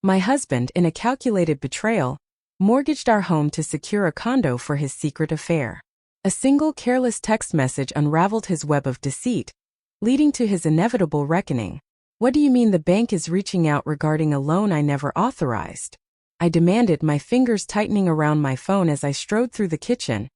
My husband, in a calculated betrayal, mortgaged our home to secure a condo for his secret affair. A single careless text message unraveled his web of deceit, leading to his inevitable reckoning. "What do you mean the bank is reaching out regarding a loan I never authorized?" I demanded, my fingers tightening around my phone as I strode through the kitchen,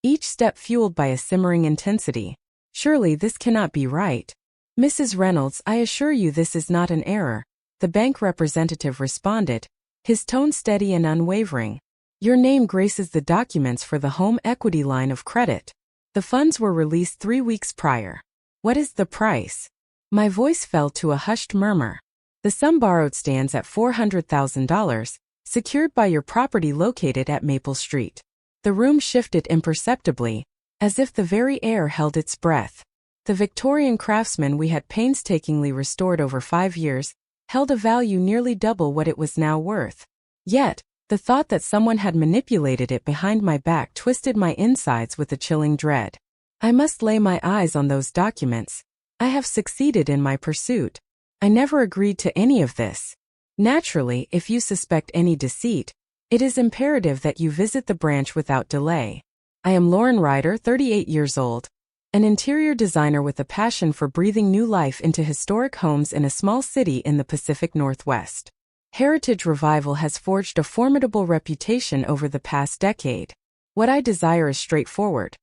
each step fueled by a simmering intensity. "Surely this cannot be right. Mrs. Reynolds, I assure you this is not an error," the bank representative responded, his tone steady and unwavering. "Your name graces the documents for the home equity line of credit. The funds were released 3 weeks prior. What is the price?" My voice fell to a hushed murmur. "The sum borrowed stands at $400,000, secured by your property located at Maple Street." The room shifted imperceptibly, as if the very air held its breath. The Victorian craftsman we had painstakingly restored over 5 years held a value nearly double what it was now worth. Yet, the thought that someone had manipulated it behind my back twisted my insides with a chilling dread. I must lay my eyes on those documents. I have succeeded in my pursuit. I never agreed to any of this. Naturally, if you suspect any deceit, it is imperative that you visit the branch without delay. I am Lauren Ryder, 38 years old, an interior designer with a passion for breathing new life into historic homes in a small city in the Pacific Northwest. Heritage revival has forged a formidable reputation over the past decade. What I desire is straightforward.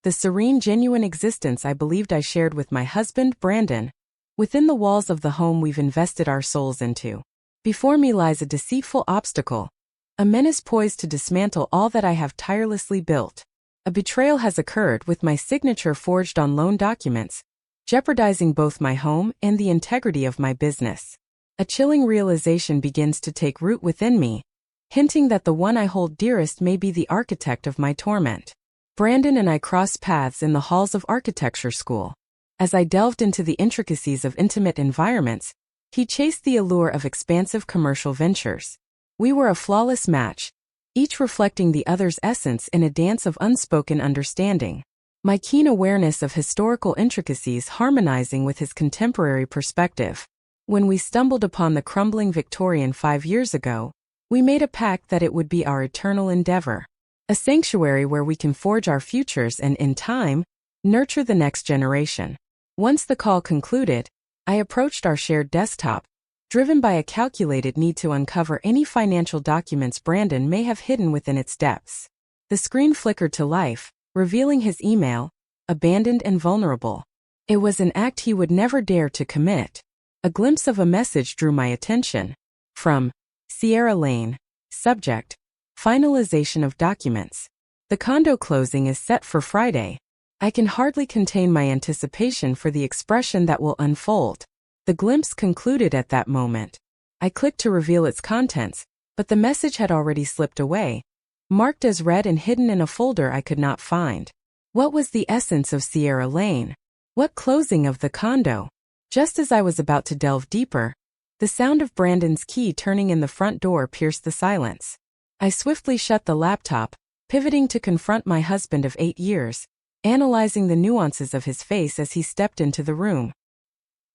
The serene, genuine existence I believed I shared with my husband, Brandon, within the walls of the home we've invested our souls into. Before me lies a deceitful obstacle, a menace poised to dismantle all that I have tirelessly built. A betrayal has occurred with my signature forged on loan documents, jeopardizing both my home and the integrity of my business. A chilling realization begins to take root within me, hinting that the one I hold dearest may be the architect of my torment. Brandon and I crossed paths in the halls of architecture school. As I delved into the intricacies of intimate environments, he chased the allure of expansive commercial ventures. We were a flawless match, each reflecting the other's essence in a dance of unspoken understanding. My keen awareness of historical intricacies harmonizing with his contemporary perspective. When we stumbled upon the crumbling Victorian 5 years ago, we made a pact that it would be our eternal endeavor. A sanctuary where we can forge our futures and, in time, nurture the next generation. Once the call concluded, I approached our shared desktop, driven by a calculated need to uncover any financial documents Brandon may have hidden within its depths. The screen flickered to life, revealing his email, abandoned and vulnerable. It was an act he would never dare to commit. A glimpse of a message drew my attention. From Sierra Lane. Subject: finalization of documents. The condo closing is set for Friday. I can hardly contain my anticipation for the expression that will unfold. The glimpse concluded at that moment. I clicked to reveal its contents, but the message had already slipped away, marked as read and hidden in a folder I could not find. What was the essence of Sierra Lane? What closing of the condo? Just as I was about to delve deeper, the sound of Brandon's key turning in the front door pierced the silence. I swiftly shut the laptop, pivoting to confront my husband of 8 years, analyzing the nuances of his face as he stepped into the room.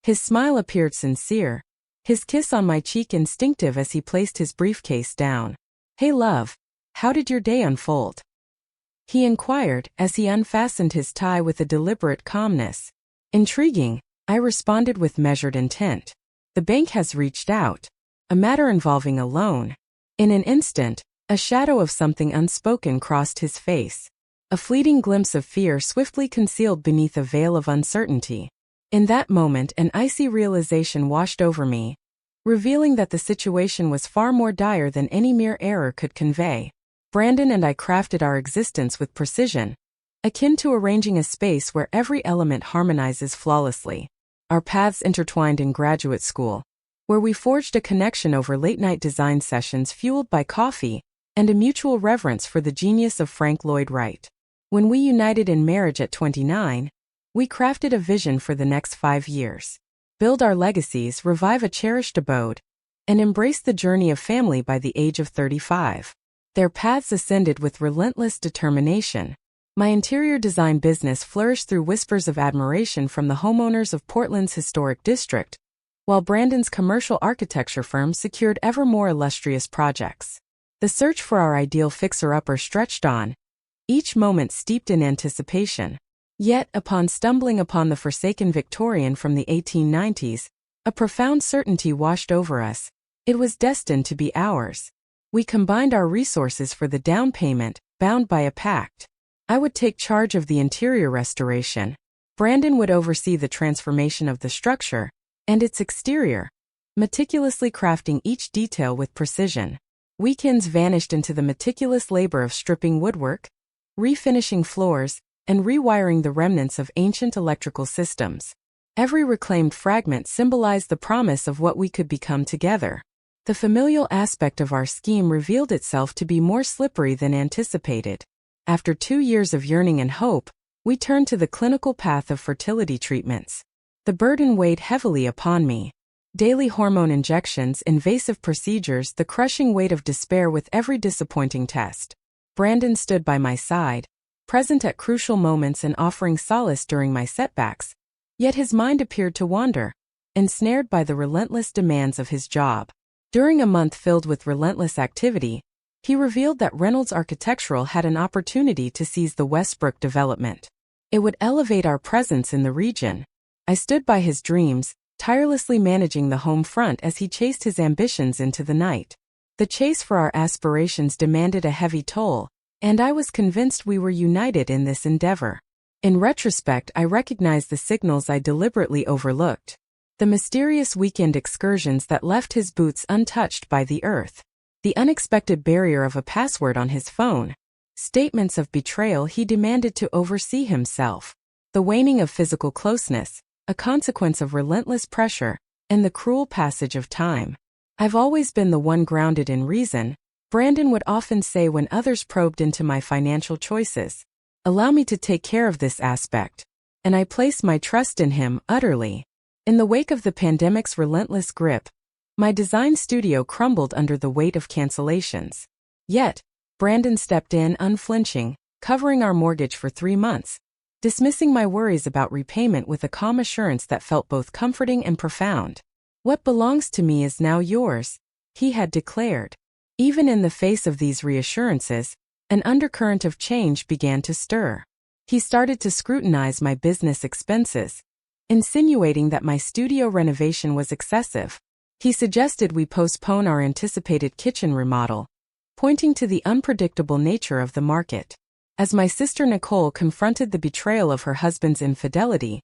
His smile appeared sincere, his kiss on my cheek instinctive as he placed his briefcase down. "Hey love, how did your day unfold?" he inquired as he unfastened his tie with a deliberate calmness. "Intriguing," I responded with measured intent. "The bank has reached out. A matter involving a loan." In an instant, a shadow of something unspoken crossed his face. A fleeting glimpse of fear swiftly concealed beneath a veil of uncertainty. In that moment, an icy realization washed over me, revealing that the situation was far more dire than any mere error could convey. Brandon and I crafted our existence with precision, akin to arranging a space where every element harmonizes flawlessly. Our paths intertwined in graduate school, where we forged a connection over late-night design sessions fueled by coffee and a mutual reverence for the genius of Frank Lloyd Wright. When we united in marriage at 29, we crafted a vision for the next 5 years. Build our legacies, revive a cherished abode, and embrace the journey of family by the age of 35. Their paths ascended with relentless determination. My interior design business flourished through whispers of admiration from the homeowners of Portland's historic district, while Brandon's commercial architecture firm secured ever more illustrious projects. The search for our ideal fixer-upper stretched on, each moment steeped in anticipation. Yet, upon stumbling upon the forsaken Victorian from the 1890s, a profound certainty washed over us. It was destined to be ours. We combined our resources for the down payment, bound by a pact. I would take charge of the interior restoration. Brandon would oversee the transformation of the structure and its exterior, meticulously crafting each detail with precision. Weekends vanished into the meticulous labor of stripping woodwork, refinishing floors, and rewiring the remnants of ancient electrical systems. Every reclaimed fragment symbolized the promise of what we could become together. The familial aspect of our scheme revealed itself to be more slippery than anticipated. After 2 years of yearning and hope, we turned to the clinical path of fertility treatments. The burden weighed heavily upon me. Daily hormone injections, invasive procedures, the crushing weight of despair with every disappointing test. Brandon stood by my side, present at crucial moments and offering solace during my setbacks. Yet his mind appeared to wander, ensnared by the relentless demands of his job. During a month filled with relentless activity, he revealed that Reynolds Architectural had an opportunity to seize the Westbrook development. It would elevate our presence in the region. I stood by his dreams, tirelessly managing the home front as he chased his ambitions into the night. The chase for our aspirations demanded a heavy toll, and I was convinced we were united in this endeavor. In retrospect, I recognized the signals I deliberately overlooked. The mysterious weekend excursions that left his boots untouched by the earth. The unexpected barrier of a password on his phone. Statements of betrayal he demanded to oversee himself. The waning of physical closeness, a consequence of relentless pressure, and the cruel passage of time. I've always been the one grounded in reason, Brandon would often say when others probed into my financial choices. Allow me to take care of this aspect. And I place my trust in him utterly. In the wake of the pandemic's relentless grip, my design studio crumbled under the weight of cancellations. Yet, Brandon stepped in unflinching, covering our mortgage for 3 months, dismissing my worries about repayment with a calm assurance that felt both comforting and profound. What belongs to me is now yours, he had declared. Even in the face of these reassurances, an undercurrent of change began to stir. He started to scrutinize my business expenses, insinuating that my studio renovation was excessive. He suggested we postpone our anticipated kitchen remodel, pointing to the unpredictable nature of the market. As my sister Nicole confronted the betrayal of her husband's infidelity,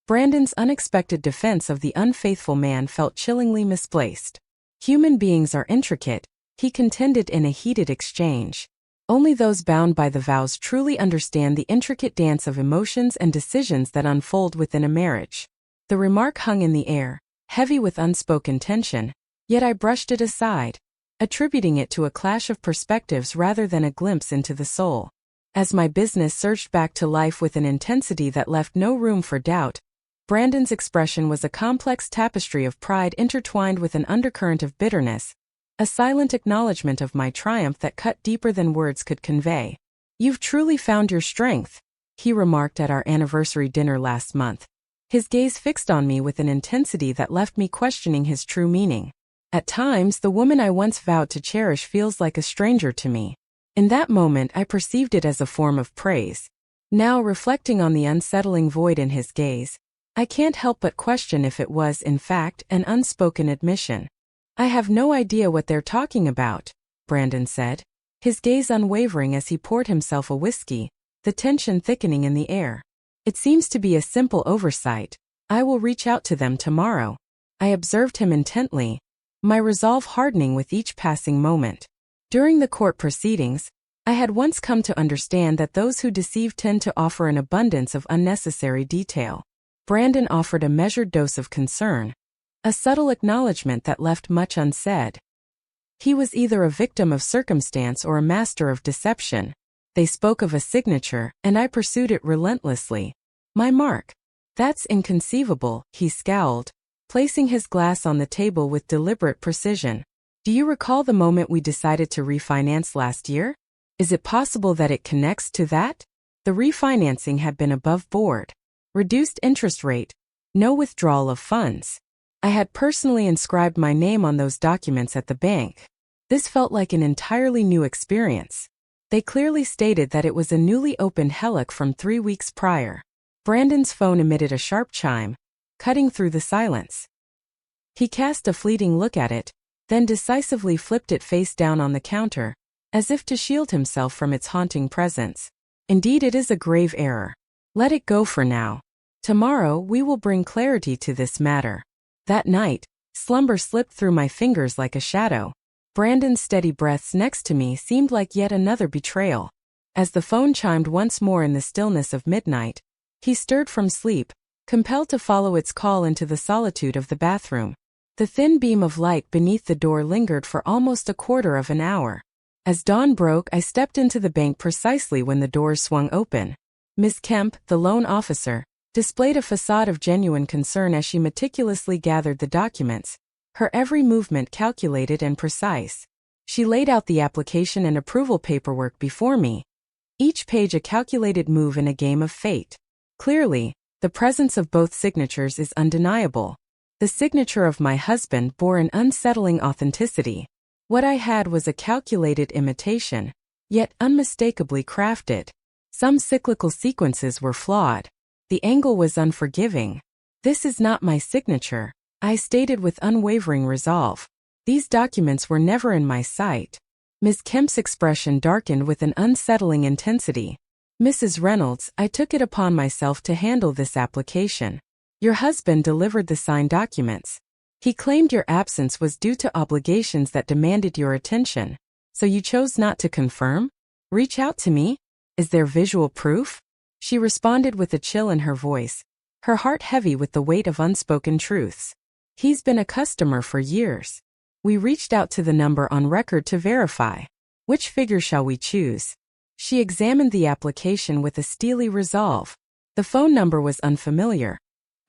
Brandon's unexpected defense of the unfaithful man felt chillingly misplaced. Human beings are intricate, he contended in a heated exchange. Only those bound by the vows truly understand the intricate dance of emotions and decisions that unfold within a marriage. The remark hung in the air, heavy with unspoken tension, yet I brushed it aside, attributing it to a clash of perspectives rather than a glimpse into the soul. As my business surged back to life with an intensity that left no room for doubt, Brandon's expression was a complex tapestry of pride intertwined with an undercurrent of bitterness, a silent acknowledgement of my triumph that cut deeper than words could convey. "You've truly found your strength," he remarked at our anniversary dinner last month, his gaze fixed on me with an intensity that left me questioning his true meaning. At times, the woman I once vowed to cherish feels like a stranger to me. In that moment, I perceived it as a form of praise. Now, reflecting on the unsettling void in his gaze, I can't help but question if it was, in fact, an unspoken admission. "I have no idea what they're talking about," Brandon said, his gaze unwavering as he poured himself a whiskey, the tension thickening in the air. "It seems to be a simple oversight. I will reach out to them tomorrow." I observed him intently, my resolve hardening with each passing moment. During the court proceedings, I had once come to understand that those who deceive tend to offer an abundance of unnecessary detail. Brandon offered a measured dose of concern, a subtle acknowledgement that left much unsaid. He was either a victim of circumstance or a master of deception. They spoke of a signature, and I pursued it relentlessly. "My mark." "That's inconceivable," he scowled, placing his glass on the table with deliberate precision. "Do you recall the moment we decided to refinance last year? Is it possible that it connects to that?" The refinancing had been above board. Reduced interest rate, no withdrawal of funds. I had personally inscribed my name on those documents at the bank. This felt like an entirely new experience. They clearly stated that it was a newly opened HELOC from 3 weeks prior. Brandon's phone emitted a sharp chime, cutting through the silence. He cast a fleeting look at it, then decisively flipped it face down on the counter, as if to shield himself from its haunting presence. Indeed, it is a grave error. Let it go for now. Tomorrow we will bring clarity to this matter. That night, slumber slipped through my fingers like a shadow. Brandon's steady breaths next to me seemed like yet another betrayal. As the phone chimed once more in the stillness of midnight, he stirred from sleep, compelled to follow its call into the solitude of the bathroom. The thin beam of light beneath the door lingered for almost a quarter of an hour. As dawn broke, I stepped into the bank precisely when the doors swung open. Ms. Kemp, the loan officer, displayed a facade of genuine concern as she meticulously gathered the documents, her every movement calculated and precise. She laid out the application and approval paperwork before me, each page a calculated move in a game of fate. Clearly, the presence of both signatures is undeniable. The signature of my husband bore an unsettling authenticity. What I had was a calculated imitation, yet unmistakably crafted. Some cyclical sequences were flawed. The angle was unforgiving. "This is not my signature," I stated with unwavering resolve. These documents were never in my sight. Ms. Kemp's expression darkened with an unsettling intensity. "Mrs. Reynolds, I took it upon myself to handle this application. Your husband delivered the signed documents. He claimed your absence was due to obligations that demanded your attention. So you chose not to confirm? Reach out to me? Is there visual proof?" She responded with a chill in her voice, her heart heavy with the weight of unspoken truths. "He's been a customer for years. We reached out to the number on record to verify. Which figure shall we choose?" She examined the application with a steely resolve. The phone number was unfamiliar,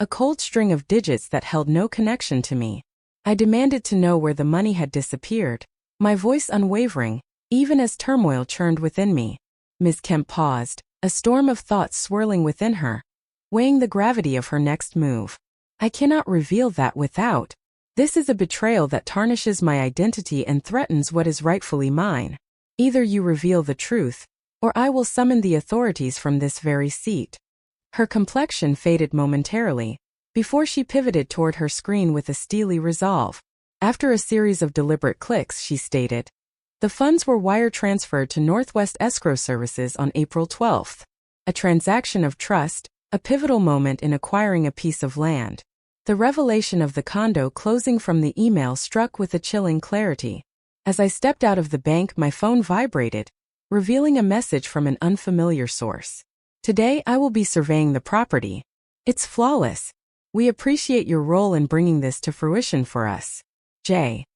a cold string of digits that held no connection to me. I demanded to know where the money had disappeared, my voice unwavering, even as turmoil churned within me. Ms. Kemp paused, a storm of thoughts swirling within her, weighing the gravity of her next move. "I cannot reveal that without. This is a betrayal that tarnishes my identity and threatens what is rightfully mine. Either you reveal the truth, or I will summon the authorities from this very seat." Her complexion faded momentarily, before she pivoted toward her screen with a steely resolve. After a series of deliberate clicks, she stated, "The funds were wire transferred to Northwest Escrow Services on April 12th. A transaction of trust, a pivotal moment in acquiring a piece of land." The revelation of the condo closing from the email struck with a chilling clarity. As I stepped out of the bank, my phone vibrated, revealing a message from an unfamiliar source. "Today I will be surveying the property. It's flawless. We appreciate your role in bringing this to fruition for us. J."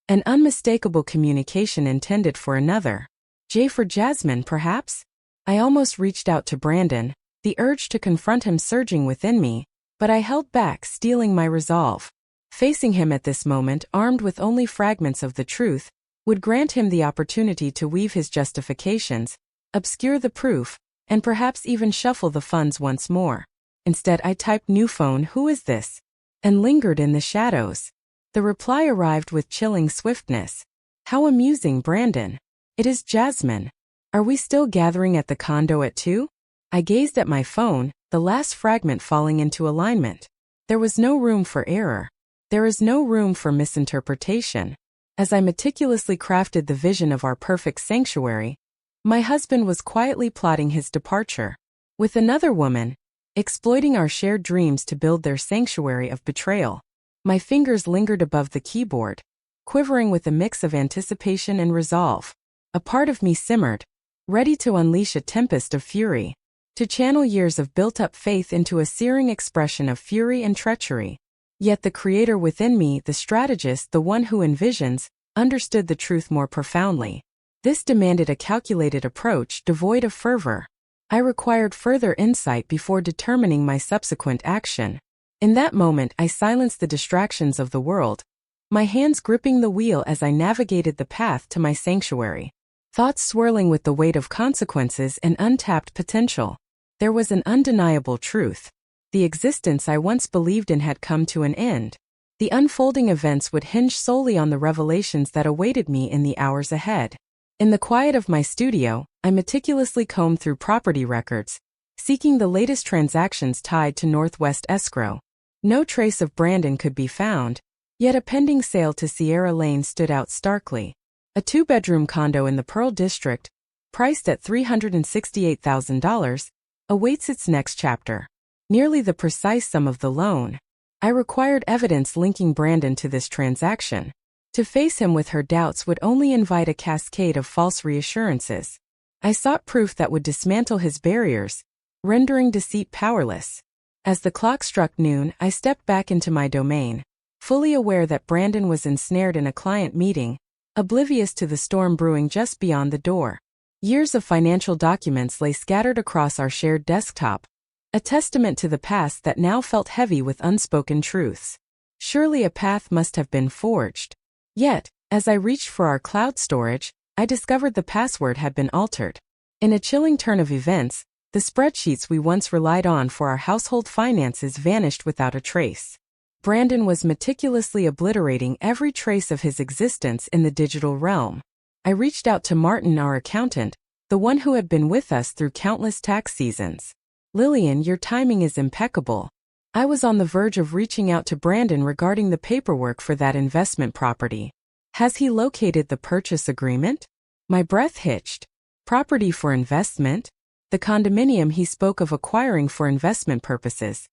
An unmistakable communication intended for another. J for Jasmine, perhaps? I almost reached out to Brandon, the urge to confront him surging within me, but I held back, steeling my resolve. Facing him at this moment, armed with only fragments of the truth, would grant him the opportunity to weave his justifications, obscure the proof, and perhaps even shuffle the funds once more. Instead, I typed "New phone, who is this?" and lingered in the shadows. The reply arrived with chilling swiftness. "How amusing, Brandon. It is Jasmine. Are we still gathering at the condo at 2? I gazed at my phone, the last fragment falling into alignment. There was no room for error. There is no room for misinterpretation. As I meticulously crafted the vision of our perfect sanctuary, my husband was quietly plotting his departure. With another woman, exploiting our shared dreams to build their sanctuary of betrayal. My fingers lingered above the keyboard, quivering with a mix of anticipation and resolve. A part of me simmered, ready to unleash a tempest of fury, to channel years of built-up faith into a searing expression of fury and treachery. Yet the creator within me, the strategist, the one who envisions, understood the truth more profoundly. This demanded a calculated approach devoid of fervor. I required further insight before determining my subsequent action. In that moment, I silenced the distractions of the world, my hands gripping the wheel as I navigated the path to my sanctuary. Thoughts swirling with the weight of consequences and untapped potential. There was an undeniable truth. The existence I once believed in had come to an end. The unfolding events would hinge solely on the revelations that awaited me in the hours ahead. In the quiet of my studio, I meticulously combed through property records, seeking the latest transactions tied to Northwest Escrow. No trace of Brandon could be found, yet a pending sale to Sierra Lane stood out starkly. A 2-bedroom condo in the Pearl District, priced at $368,000, awaits its next chapter. Nearly the precise sum of the loan. I required evidence linking Brandon to this transaction. To face him with her doubts would only invite a cascade of false reassurances. I sought proof that would dismantle his barriers, rendering deceit powerless. As the clock struck noon, I stepped back into my domain, fully aware that Brandon was ensnared in a client meeting, oblivious to the storm brewing just beyond the door. Years of financial documents lay scattered across our shared desktop, a testament to the past that now felt heavy with unspoken truths. Surely a path must have been forged. Yet, as I reached for our cloud storage, I discovered the password had been altered. In a chilling turn of events, the spreadsheets we once relied on for our household finances vanished without a trace. Brandon was meticulously obliterating every trace of his existence in the digital realm. I reached out to Martin, our accountant, the one who had been with us through countless tax seasons. "Lillian, your timing is impeccable." I was on the verge of reaching out to Brandon regarding the paperwork for that investment property. Has he located the purchase agreement? My breath hitched. Property for investment? The condominium he spoke of acquiring for investment purposes.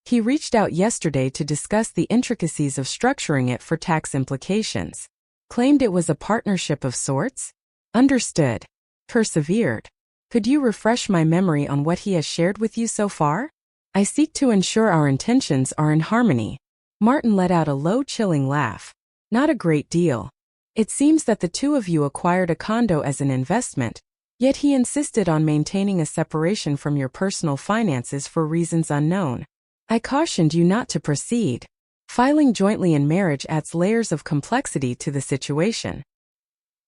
He reached out yesterday to discuss the intricacies of structuring it for tax implications. Claimed it was a partnership of sorts? Understood. Persevered. Could you refresh my memory on what he has shared with you so far? I seek to ensure our intentions are in harmony. Martin let out a low, chilling laugh. Not a great deal. It seems that the two of you acquired a condo as an investment, yet he insisted on maintaining a separation from your personal finances for reasons unknown. I cautioned you not to proceed. Filing jointly in marriage adds layers of complexity to the situation.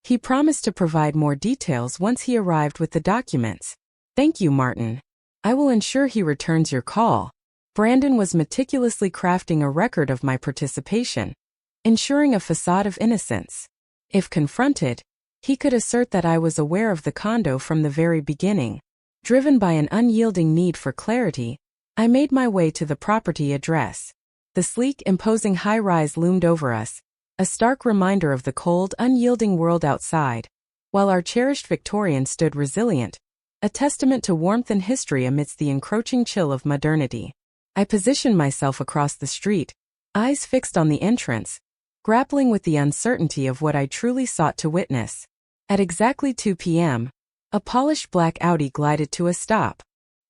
He promised to provide more details once he arrived with the documents. Thank you, Martin. I will ensure he returns your call. Brandon was meticulously crafting a record of my participation, ensuring a facade of innocence. If confronted, he could assert that I was aware of the condo from the very beginning. Driven by an unyielding need for clarity, I made my way to the property address. The sleek, imposing high-rise loomed over us, a stark reminder of the cold, unyielding world outside, while our cherished Victorian stood resilient, a testament to warmth and history amidst the encroaching chill of modernity. I positioned myself across the street, eyes fixed on the entrance, grappling with the uncertainty of what I truly sought to witness. At exactly 2 p.m., a polished black Audi glided to a stop.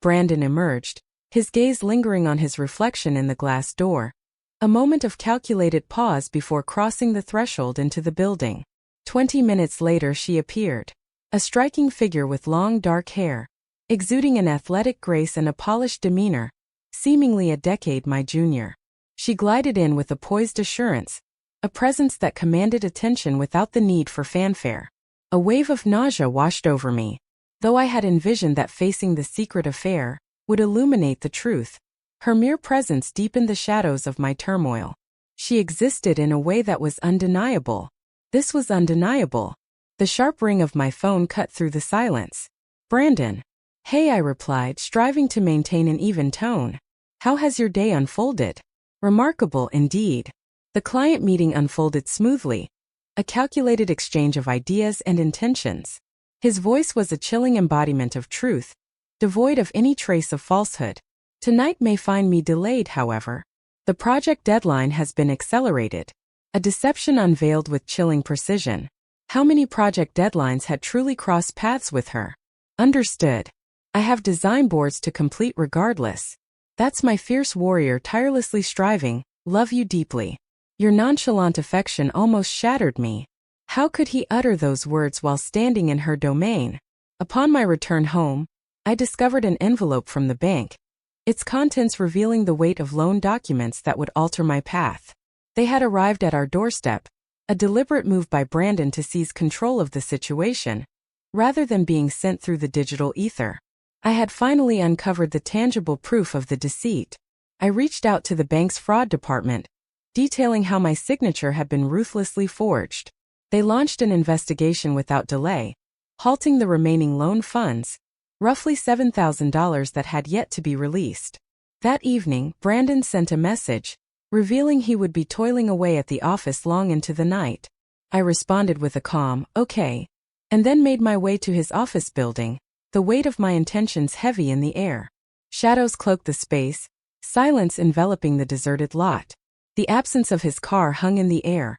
Brandon emerged, his gaze lingering on his reflection in the glass door. A moment of calculated pause before crossing the threshold into the building. 20 minutes later she appeared. A striking figure with long dark hair, exuding an athletic grace and a polished demeanor, seemingly a decade my junior. She glided in with a poised assurance, a presence that commanded attention without the need for fanfare. A wave of nausea washed over me, though I had envisioned that facing the secret affair would illuminate the truth. Her mere presence deepened the shadows of my turmoil. She existed in a way that was undeniable. This was undeniable. The sharp ring of my phone cut through the silence. "Brandon." "Hey," I replied, striving to maintain an even tone. "How has your day unfolded?" "Remarkable indeed." The client meeting unfolded smoothly, a calculated exchange of ideas and intentions. His voice was a chilling embodiment of truth, devoid of any trace of falsehood. Tonight may find me delayed, however. The project deadline has been accelerated. A deception unveiled with chilling precision. How many project deadlines had truly crossed paths with her? Understood. I have design boards to complete regardless. That's my fierce warrior tirelessly striving. Love you deeply. Your nonchalant affection almost shattered me. How could he utter those words while standing in her domain? Upon my return home, I discovered an envelope from the bank, its contents revealing the weight of loan documents that would alter my path. They had arrived at our doorstep, a deliberate move by Brandon to seize control of the situation, rather than being sent through the digital ether. I had finally uncovered the tangible proof of the deceit. I reached out to the bank's fraud department, detailing how my signature had been ruthlessly forged. They launched an investigation without delay, halting the remaining loan funds, roughly $7,000 that had yet to be released. That evening, Brandon sent a message, revealing he would be toiling away at the office long into the night. I responded with a calm, "Okay," and then made my way to his office building, the weight of my intentions heavy in the air. Shadows cloaked the space, silence enveloping the deserted lot. The absence of his car hung in the air,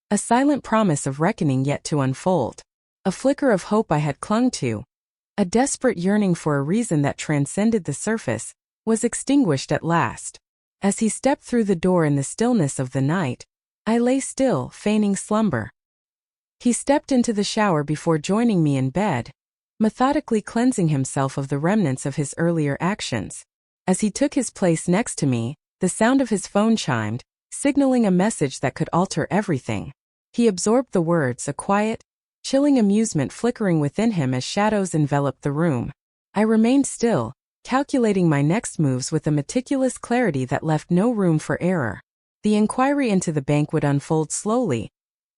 a silent promise of reckoning yet to unfold. A flicker of hope I had clung to, a desperate yearning for a reason that transcended the surface, was extinguished at last. As he stepped through the door in the stillness of the night, I lay still, feigning slumber. He stepped into the shower before joining me in bed, methodically cleansing himself of the remnants of his earlier actions. As he took his place next to me, the sound of his phone chimed, signaling a message that could alter everything. He absorbed the words, a quiet, chilling amusement flickering within him as shadows enveloped the room. I remained still, calculating my next moves with a meticulous clarity that left no room for error. The inquiry into the bank would unfold slowly,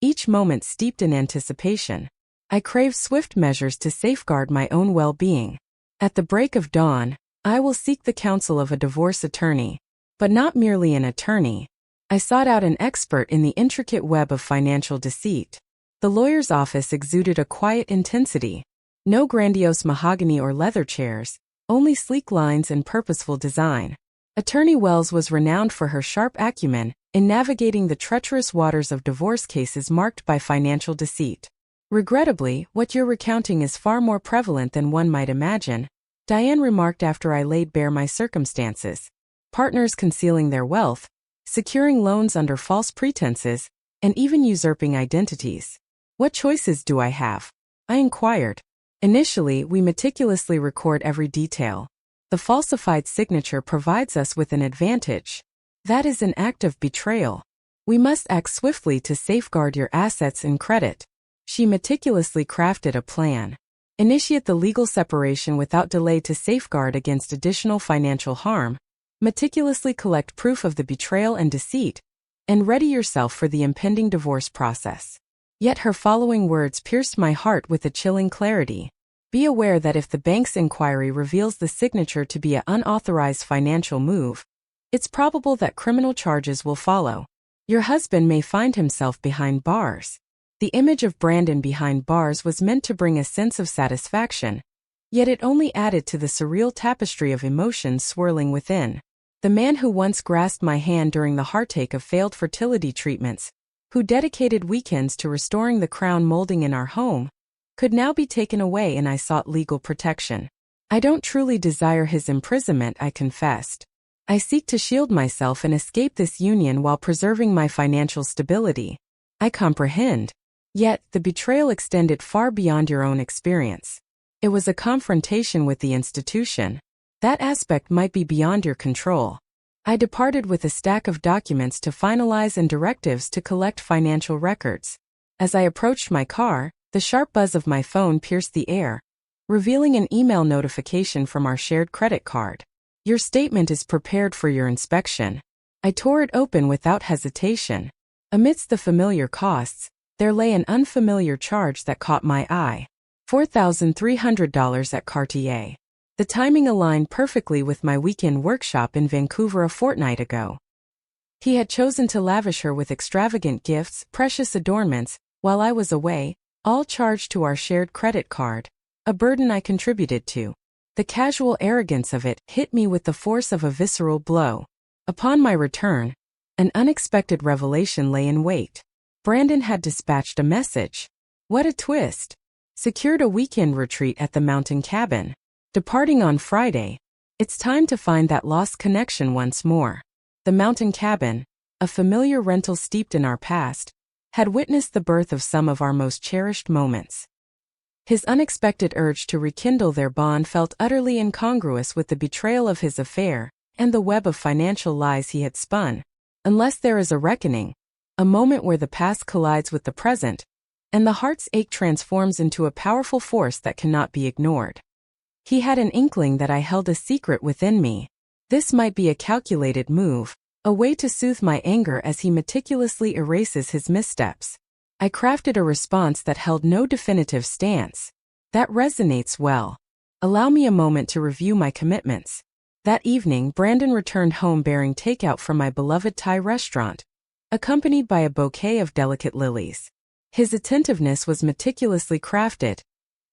each moment steeped in anticipation. I craved swift measures to safeguard my own well-being. At the break of dawn, I will seek the counsel of a divorce attorney, but not merely an attorney. I sought out an expert in the intricate web of financial deceit. The lawyer's office exuded a quiet intensity. No grandiose mahogany or leather chairs, only sleek lines and purposeful design. Attorney Wells was renowned for her sharp acumen in navigating the treacherous waters of divorce cases marked by financial deceit. "Regrettably, what you're recounting is far more prevalent than one might imagine," Diane remarked after I laid bare my circumstances. "Partners concealing their wealth, securing loans under false pretenses, and even usurping identities. What choices do I have?" I inquired. "Initially, we meticulously record every detail. The falsified signature provides us with an advantage. That is an act of betrayal. We must act swiftly to safeguard your assets and credit." She meticulously crafted a plan. "Initiate the legal separation without delay to safeguard against additional financial harm. Meticulously collect proof of the betrayal and deceit, and ready yourself for the impending divorce process." Yet her following words pierced my heart with a chilling clarity. "Be aware that if the bank's inquiry reveals the signature to be an unauthorized financial move, it's probable that criminal charges will follow. Your husband may find himself behind bars." The image of Brandon behind bars was meant to bring a sense of satisfaction, yet it only added to the surreal tapestry of emotions swirling within. The man who once grasped my hand during the heartache of failed fertility treatments, who dedicated weekends to restoring the crown molding in our home, could now be taken away, and I sought legal protection. "I don't truly desire his imprisonment," I confessed. "I seek to shield myself and escape this union while preserving my financial stability." "I comprehend. Yet, the betrayal extended far beyond your own experience. It was a confrontation with the institution. That aspect might be beyond your control." I departed with a stack of documents to finalize and directives to collect financial records. As I approached my car, the sharp buzz of my phone pierced the air, revealing an email notification from our shared credit card. "Your statement is prepared for your inspection." I tore it open without hesitation. Amidst the familiar costs, there lay an unfamiliar charge that caught my eye. $4,300 at Cartier. The timing aligned perfectly with my weekend workshop in Vancouver a fortnight ago. He had chosen to lavish her with extravagant gifts, precious adornments, while I was away, all charged to our shared credit card, a burden I contributed to. The casual arrogance of it hit me with the force of a visceral blow. Upon my return, an unexpected revelation lay in wait. Brandon had dispatched a message. What a twist! Secured a weekend retreat at the mountain cabin. Departing on Friday, it's time to find that lost connection once more. The mountain cabin, a familiar rental steeped in our past, had witnessed the birth of some of our most cherished moments. His unexpected urge to rekindle their bond felt utterly incongruous with the betrayal of his affair and the web of financial lies he had spun. Unless there is a reckoning, a moment where the past collides with the present, and the heart's ache transforms into a powerful force that cannot be ignored. He had an inkling that I held a secret within me. This might be a calculated move, a way to soothe my anger as he meticulously erases his missteps. I crafted a response that held no definitive stance. That resonates well. Allow me a moment to review my commitments. That evening, Brandon returned home bearing takeout from my beloved Thai restaurant, accompanied by a bouquet of delicate lilies. His attentiveness was meticulously crafted,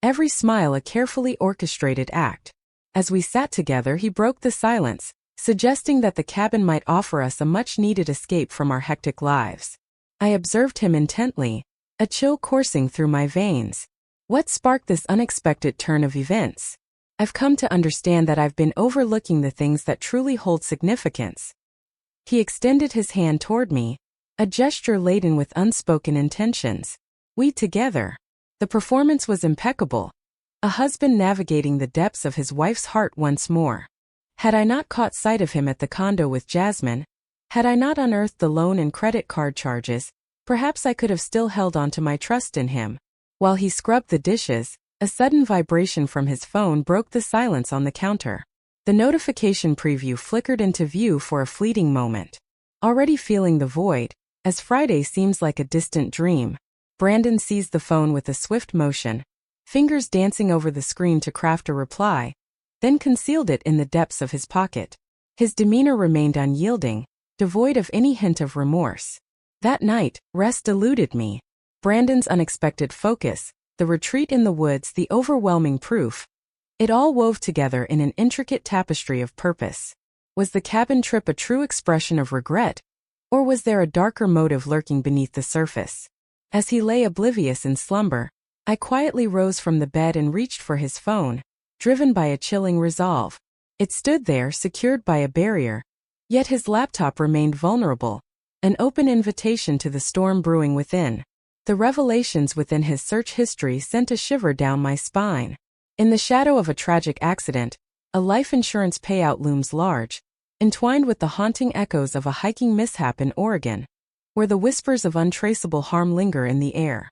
every smile a carefully orchestrated act. As we sat together, he broke the silence, suggesting that the cabin might offer us a much-needed escape from our hectic lives. I observed him intently, a chill coursing through my veins. What sparked this unexpected turn of events? I've come to understand that I've been overlooking the things that truly hold significance. He extended his hand toward me, a gesture laden with unspoken intentions. We together. The performance was impeccable. A husband navigating the depths of his wife's heart once more. Had I not caught sight of him at the condo with Jasmine, had I not unearthed the loan and credit card charges, perhaps I could have still held on to my trust in him. While he scrubbed the dishes, a sudden vibration from his phone broke the silence on the counter. The notification preview flickered into view for a fleeting moment. Already feeling the void, as Friday seems like a distant dream, Brandon seized the phone with a swift motion, fingers dancing over the screen to craft a reply, then concealed it in the depths of his pocket. His demeanor remained unyielding, devoid of any hint of remorse. That night, rest eluded me. Brandon's unexpected focus, the retreat in the woods, the overwhelming proof. It all wove together in an intricate tapestry of purpose. Was the cabin trip a true expression of regret, or was there a darker motive lurking beneath the surface? As he lay oblivious in slumber, I quietly rose from the bed and reached for his phone, driven by a chilling resolve. It stood there, secured by a barrier, yet his laptop remained vulnerable, an open invitation to the storm brewing within. The revelations within his search history sent a shiver down my spine. In the shadow of a tragic accident, a life insurance payout looms large, entwined with the haunting echoes of a hiking mishap in Oregon, where the whispers of untraceable harm linger in the air.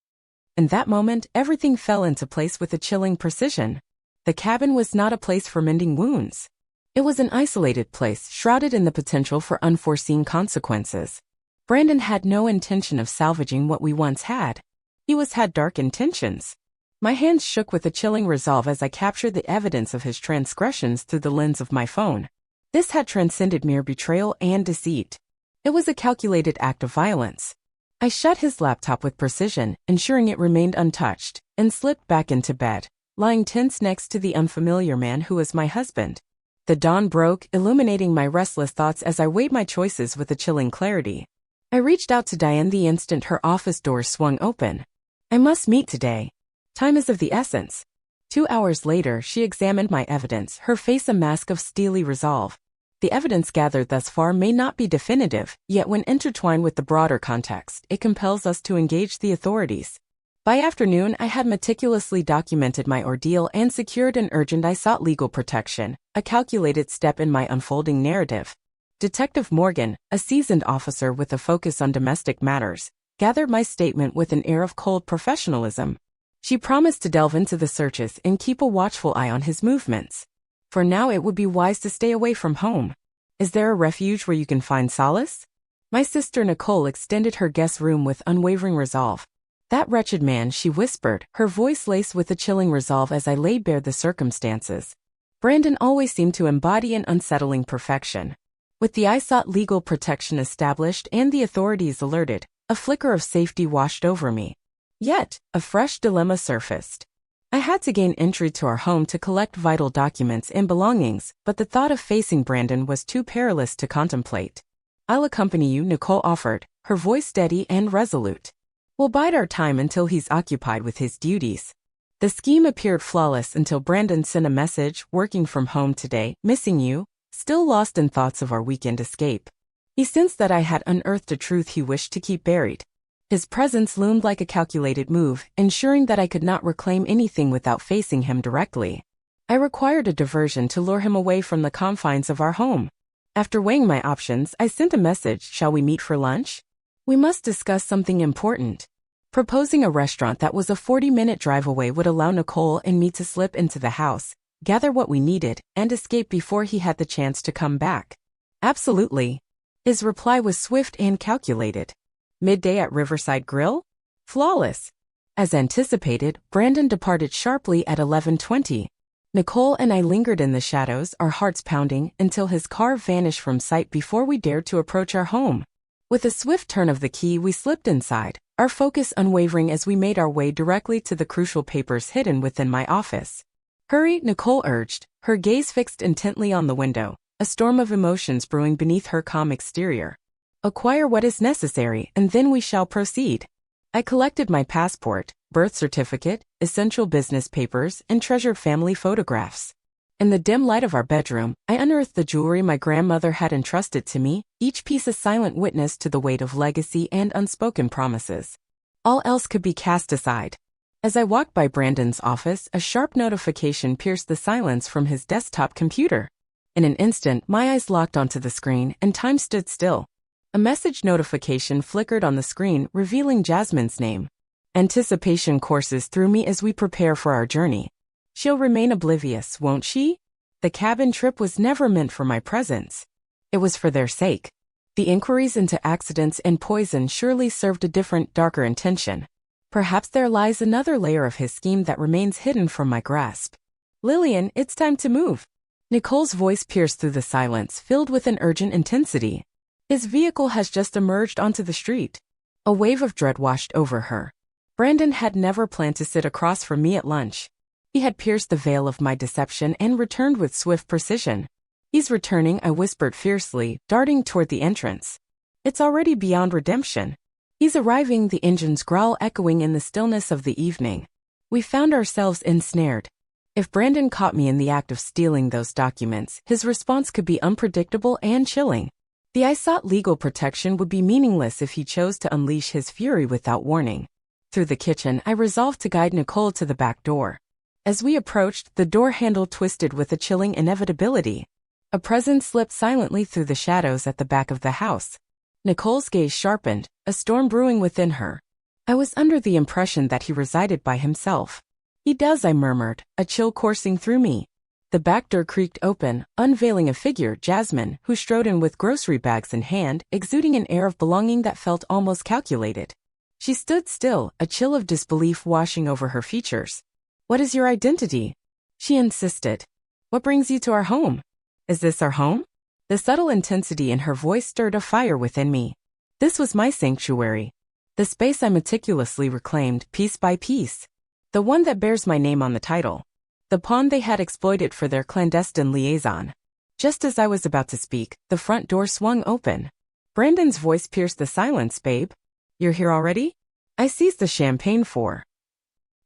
In that moment, everything fell into place with a chilling precision. The cabin was not a place for mending wounds. It was an isolated place, shrouded in the potential for unforeseen consequences. Brandon had no intention of salvaging what we once had. He had dark intentions. My hands shook with a chilling resolve as I captured the evidence of his transgressions through the lens of my phone. This had transcended mere betrayal and deceit. It was a calculated act of violence. I shut his laptop with precision, ensuring it remained untouched, and slipped back into bed, lying tense next to the unfamiliar man who was my husband. The dawn broke, illuminating my restless thoughts as I weighed my choices with a chilling clarity. I reached out to Diane the instant her office doors swung open. I must meet today. Time is of the essence. 2 hours later, she examined my evidence, her face a mask of steely resolve. The evidence gathered thus far may not be definitive, yet when intertwined with the broader context, it compels us to engage the authorities. By afternoon, I had meticulously documented my ordeal and secured an urgent I sought legal protection, a calculated step in my unfolding narrative. Detective Morgan, a seasoned officer with a focus on domestic matters, gathered my statement with an air of cold professionalism. She promised to delve into the searches and keep a watchful eye on his movements. For now, it would be wise to stay away from home. Is there a refuge where you can find solace? My sister Nicole extended her guest room with unwavering resolve. That wretched man, she whispered, her voice laced with a chilling resolve as I laid bare the circumstances. Brandon always seemed to embody an unsettling perfection. With the I sought legal protection established and the authorities alerted, a flicker of safety washed over me. Yet, a fresh dilemma surfaced. I had to gain entry to our home to collect vital documents and belongings, but the thought of facing Brandon was too perilous to contemplate. I'll accompany you, Nicole offered, her voice steady and resolute. We'll bide our time until he's occupied with his duties. The scheme appeared flawless until Brandon sent a message, working from home today, missing you, still lost in thoughts of our weekend escape. He sensed that I had unearthed a truth he wished to keep buried. His presence loomed like a calculated move, ensuring that I could not reclaim anything without facing him directly. I required a diversion to lure him away from the confines of our home. After weighing my options, I sent a message, "Shall we meet for lunch? We must discuss something important." Proposing a restaurant that was a 40-minute drive away would allow Nicole and me to slip into the house, gather what we needed, and escape before he had the chance to come back. Absolutely. His reply was swift and calculated. Midday at Riverside Grill? Flawless. As anticipated, Brandon departed sharply at 11:20. Nicole and I lingered in the shadows, our hearts pounding, until his car vanished from sight before we dared to approach our home. With a swift turn of the key, we slipped inside, our focus unwavering as we made our way directly to the crucial papers hidden within my office. Hurry, Nicole urged, her gaze fixed intently on the window, a storm of emotions brewing beneath her calm exterior. Acquire what is necessary, and then we shall proceed. I collected my passport, birth certificate, essential business papers, and treasured family photographs. In the dim light of our bedroom, I unearthed the jewelry my grandmother had entrusted to me, each piece a silent witness to the weight of legacy and unspoken promises. All else could be cast aside. As I walked by Brandon's office, a sharp notification pierced the silence from his desktop computer. In an instant, my eyes locked onto the screen, and time stood still. A message notification flickered on the screen, revealing Jasmine's name. Anticipation courses through me as we prepare for our journey. She'll remain oblivious, won't she? The cabin trip was never meant for my presence. It was for their sake. The inquiries into accidents and poison surely served a different, darker intention. Perhaps there lies another layer of his scheme that remains hidden from my grasp. Lillian, it's time to move. Nicole's voice pierced through the silence, filled with an urgent intensity. His vehicle has just emerged onto the street. A wave of dread washed over her. Brandon had never planned to sit across from me at lunch. He had pierced the veil of my deception and returned with swift precision. He's returning, I whispered fiercely, darting toward the entrance. It's already beyond redemption. He's arriving, the engine's growl echoing in the stillness of the evening. We found ourselves ensnared. If Brandon caught me in the act of stealing those documents, his response could be unpredictable and chilling. The I sought legal protection would be meaningless if he chose to unleash his fury without warning. Through the kitchen, I resolved to guide Nicole to the back door. As we approached, the door handle twisted with a chilling inevitability. A presence slipped silently through the shadows at the back of the house. Nicole's gaze sharpened, a storm brewing within her. I was under the impression that he resided by himself. He does, I murmured, a chill coursing through me. The back door creaked open, unveiling a figure, Jasmine, who strode in with grocery bags in hand, exuding an air of belonging that felt almost calculated. She stood still, a chill of disbelief washing over her features. What is your identity? She insisted. What brings you to our home? Is this our home? The subtle intensity in her voice stirred a fire within me. This was my sanctuary. The space I meticulously reclaimed, piece by piece. The one that bears my name on the title. The pawn they had exploited for their clandestine liaison. Just as I was about to speak, the front door swung open. Brandon's voice pierced the silence, babe. You're here already? I seized the champagne for.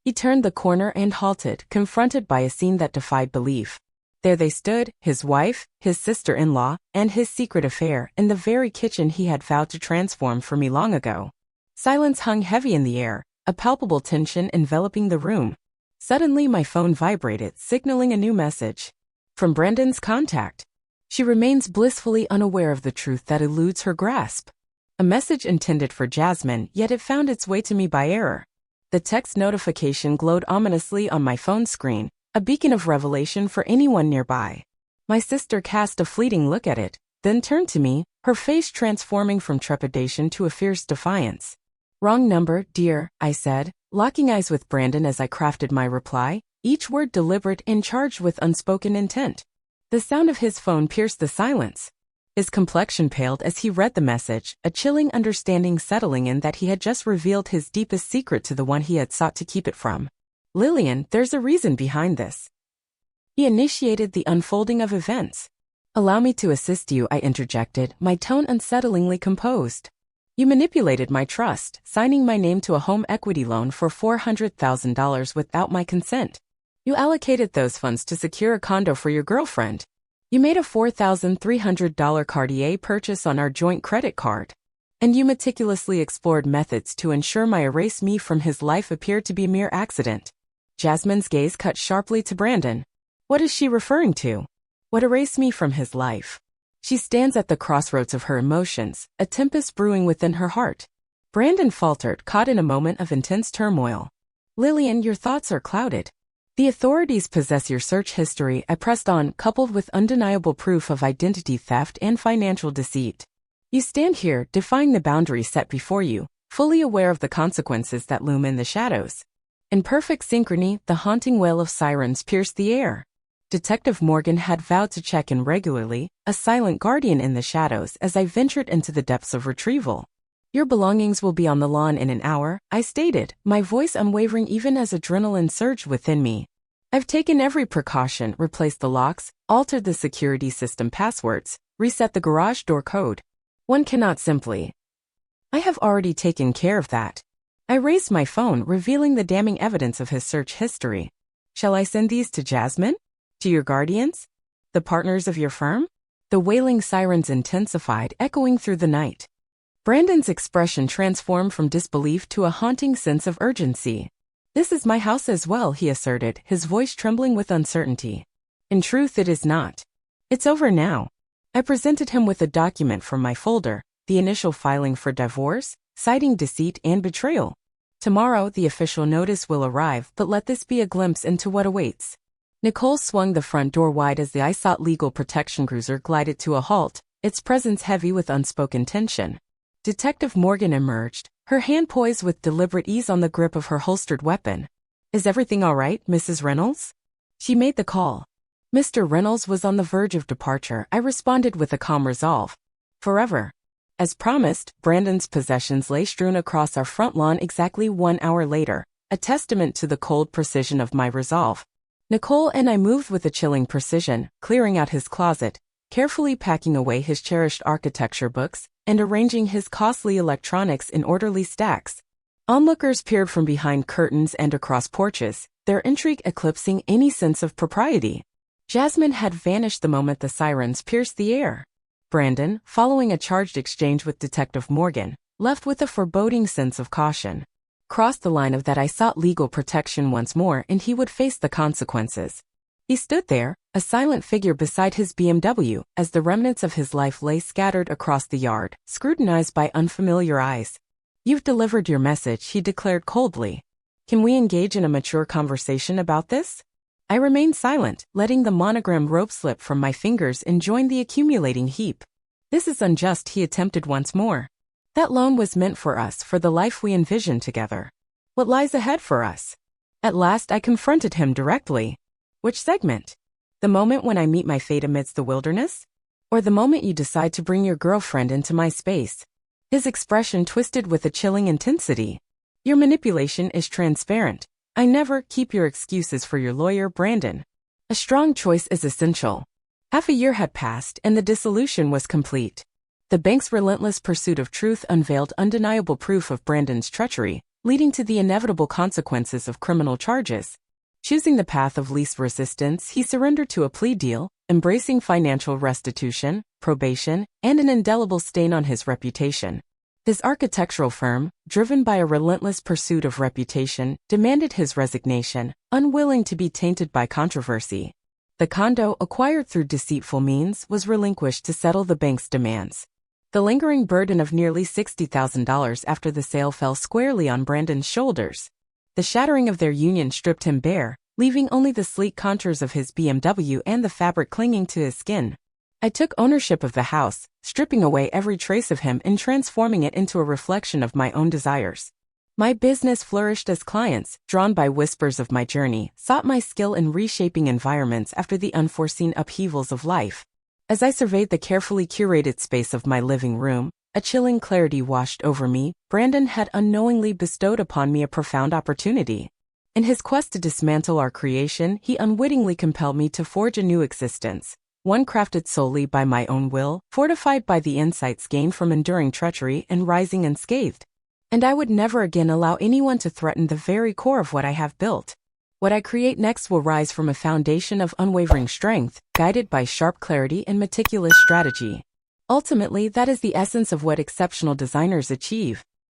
He turned the corner and halted, confronted by a scene that defied belief. There they stood, his wife, his sister-in-law, and his secret affair, in the very kitchen he had vowed to transform for me long ago. Silence hung heavy in the air, a palpable tension enveloping the room. Suddenly my phone vibrated, signaling a new message. From Brandon's contact. She remains blissfully unaware of the truth that eludes her grasp. A message intended for Jasmine, yet it found its way to me by error. The text notification glowed ominously on my phone screen, a beacon of revelation for anyone nearby. My sister cast a fleeting look at it, then turned to me, her face transforming from trepidation to a fierce defiance. Wrong number, dear, I said, locking eyes with Brandon as I crafted my reply, each word deliberate and charged with unspoken intent. The sound of his phone pierced the silence. His complexion paled as he read the message, a chilling understanding settling in that he had just revealed his deepest secret to the one he had sought to keep it from. Lillian, there's a reason behind this. He initiated the unfolding of events. Allow me to assist you, I interjected, my tone unsettlingly composed. You manipulated my trust, signing my name to a home equity loan for $400,000 without my consent. You allocated those funds to secure a condo for your girlfriend. You made a $4,300 Cartier purchase on our joint credit card. And you meticulously explored methods to ensure my erase me from his life appeared to be a mere accident. Jasmine's gaze cut sharply to Brandon. What is she referring to? What erased me from his life? She stands at the crossroads of her emotions, a tempest brewing within her heart. Brandon faltered, caught in a moment of intense turmoil. Lillian, your thoughts are clouded. The authorities possess your search history, I pressed on, coupled with undeniable proof of identity theft and financial deceit. You stand here, defying the boundaries set before you, fully aware of the consequences that loom in the shadows. In perfect synchrony, the haunting wail of sirens pierced the air. Detective Morgan had vowed to check in regularly, a silent guardian in the shadows as I ventured into the depths of retrieval. Your belongings will be on the lawn in an hour, I stated, my voice unwavering even as adrenaline surged within me. I've taken every precaution, replaced the locks, altered the security system passwords, reset the garage door code. One cannot simply. I have already taken care of that. I raised my phone, revealing the damning evidence of his search history. Shall I send these to Jasmine? To your guardians? The partners of your firm? The wailing sirens intensified, echoing through the night. Brandon's expression transformed from disbelief to a haunting sense of urgency. This is my house as well, he asserted, his voice trembling with uncertainty. In truth, it is not. It's over now. I presented him with a document from my folder, the initial filing for divorce, citing deceit and betrayal. Tomorrow, the official notice will arrive, but let this be a glimpse into what awaits. Nicole swung the front door wide as the I sought legal protection cruiser glided to a halt, its presence heavy with unspoken tension. Detective Morgan emerged, her hand poised with deliberate ease on the grip of her holstered weapon. Is everything all right, Mrs. Reynolds? She made the call. Mr. Reynolds was on the verge of departure, I responded with a calm resolve. Forever. As promised, Brandon's possessions lay strewn across our front lawn exactly 1 hour later, a testament to the cold precision of my resolve. Nicole and I moved with a chilling precision, clearing out his closet, carefully packing away his cherished architecture books, and arranging his costly electronics in orderly stacks. Onlookers peered from behind curtains and across porches, their intrigue eclipsing any sense of propriety. Jasmine had vanished the moment the sirens pierced the air. Brandon, following a charged exchange with Detective Morgan, left with a foreboding sense of caution. Crossed the line of that I sought legal protection once more and he would face the consequences. He stood there, a silent figure beside his BMW, as the remnants of his life lay scattered across the yard, scrutinized by unfamiliar eyes. You've delivered your message, he declared coldly. Can we engage in a mature conversation about this? I remained silent, letting the monogram rope slip from my fingers and join the accumulating heap. This is unjust, he attempted once more. That loan was meant for us, for the life we envisioned together. What lies ahead for us? At last I confronted him directly. Which segment? The moment when I meet my fate amidst the wilderness? Or the moment you decide to bring your girlfriend into my space? His expression twisted with a chilling intensity. Your manipulation is transparent. I never keep your excuses for your lawyer, Brandon. A strong choice is essential. Half a year had passed and the dissolution was complete. The bank's relentless pursuit of truth unveiled undeniable proof of Brandon's treachery, leading to the inevitable consequences of criminal charges. Choosing the path of least resistance, he surrendered to a plea deal, embracing financial restitution, probation, and an indelible stain on his reputation. His architectural firm, driven by a relentless pursuit of reputation, demanded his resignation, unwilling to be tainted by controversy. The condo, acquired through deceitful means, was relinquished to settle the bank's demands. The lingering burden of nearly $60,000 after the sale fell squarely on Brandon's shoulders. The shattering of their union stripped him bare, leaving only the sleek contours of his BMW and the fabric clinging to his skin. I took ownership of the house, stripping away every trace of him and transforming it into a reflection of my own desires. My business flourished as clients, drawn by whispers of my journey, sought my skill in reshaping environments after the unforeseen upheavals of life. As I surveyed the carefully curated space of my living room, a chilling clarity washed over me. Brandon had unknowingly bestowed upon me a profound opportunity. In his quest to dismantle our creation, he unwittingly compelled me to forge a new existence, one crafted solely by my own will, fortified by the insights gained from enduring treachery and rising unscathed. And I would never again allow anyone to threaten the very core of what I have built. What I create next will rise from a foundation of unwavering strength, guided by sharp clarity and meticulous strategy. Ultimately, that is the essence of what exceptional designers achieve.